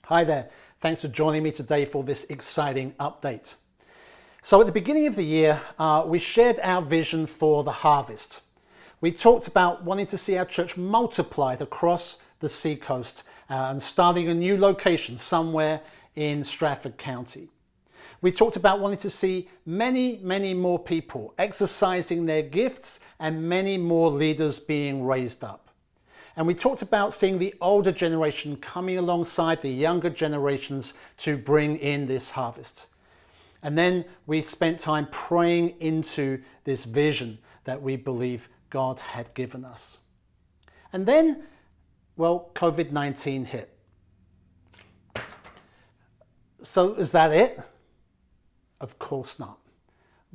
Hi there, thanks for joining me today for this exciting update. So at the beginning of the year, we shared our vision for the harvest. We talked about wanting to see our church multiplied across the Seacoast and starting a new location somewhere in Stratford County. We talked about wanting to see many more people exercising their gifts and many more leaders being raised up. And we talked about seeing the older generation coming alongside the younger generations to bring in this harvest. And then we spent time praying into this vision that we believe God had given us. And then, well, COVID-19 hit. So is that it? Of course not.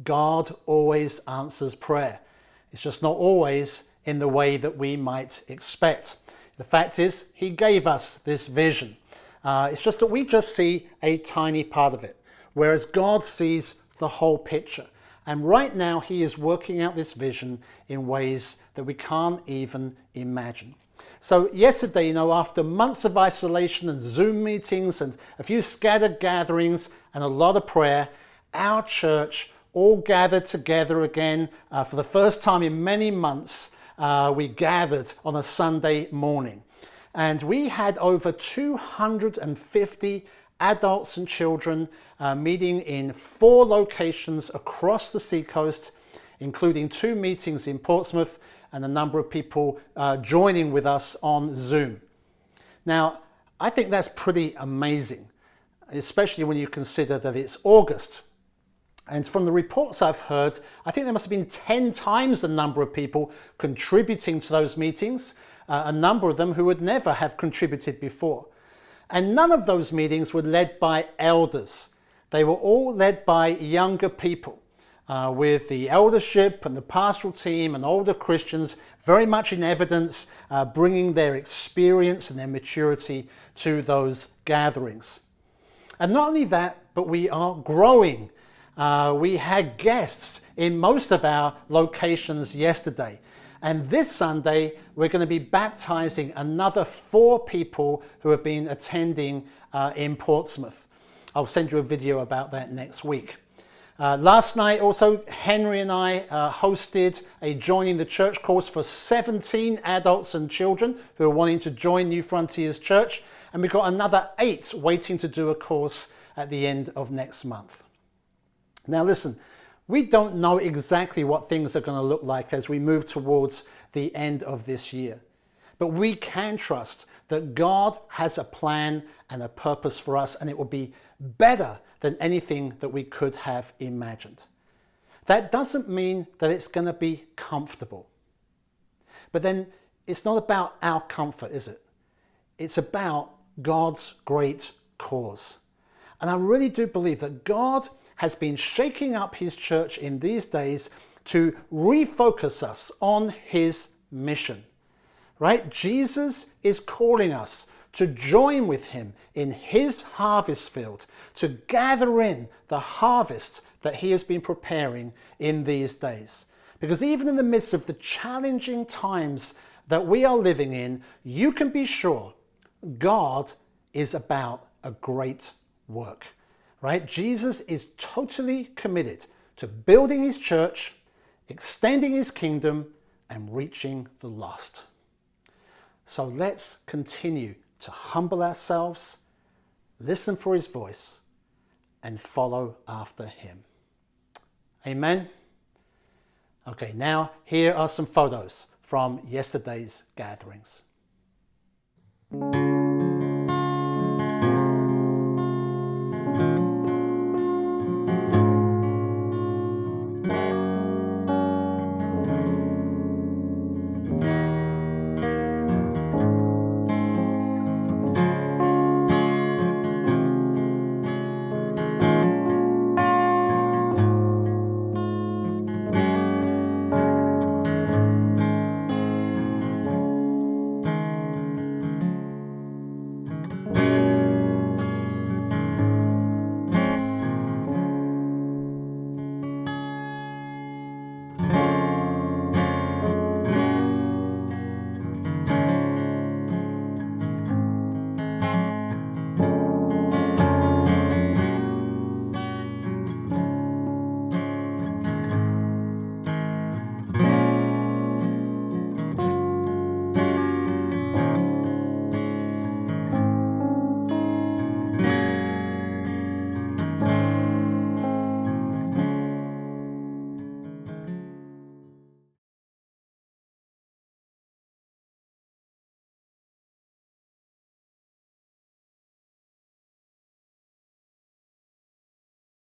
God always answers prayer. It's just not always in the way that we might expect. The fact is, He gave us this vision. It's just that we just see a tiny part of it, whereas God sees the whole picture. And right now, He is working out this vision in ways that we can't even imagine. So yesterday, after months of isolation and Zoom meetings and a few scattered gatherings and a lot of prayer, our church all gathered together again for the first time in many months. We gathered on a Sunday morning, and we had over 250 adults and children meeting in 4 locations across the Seacoast, including 2 meetings in Portsmouth and a number of people joining with us on Zoom. Now, I think that's pretty amazing, especially when you consider that it's August. And from the reports I've heard, I think there must have been 10 times the number of people contributing to those meetings, a number of them who would never have contributed before. And none of those meetings were led by elders. They were all led by younger people, with the eldership and the pastoral team and older Christians very much in evidence, bringing their experience and their maturity to those gatherings. And not only that, but we are growing. We had guests in most of our locations yesterday. And this Sunday, we're going to be baptizing another 4 people who have been attending in Portsmouth. I'll send you a video about that next week. Last night also, Henry and I hosted a Joining the Church course for 17 adults and children who are wanting to join New Frontiers Church. And we've got another 8 waiting to do a course at the end of next month. Now listen, we don't know exactly what things are going to look like as we move towards the end of this year. But we can trust that God has a plan and a purpose for us, and it will be better than anything that we could have imagined. That doesn't mean that it's going to be comfortable. But then it's not about our comfort, is it? It's about God's great cause. And I really do believe that God has been shaking up His church in these days to refocus us on His mission, right? Jesus is calling us to join with Him in His harvest field, to gather in the harvest that He has been preparing in these days. Because even in the midst of the challenging times that we are living in, you can be sure God is about a great work. Right? Jesus is totally committed to building His church, extending His kingdom, and reaching the lost. So let's continue to humble ourselves, listen for His voice, and follow after Him. Amen? Okay, now here are some photos from yesterday's gatherings.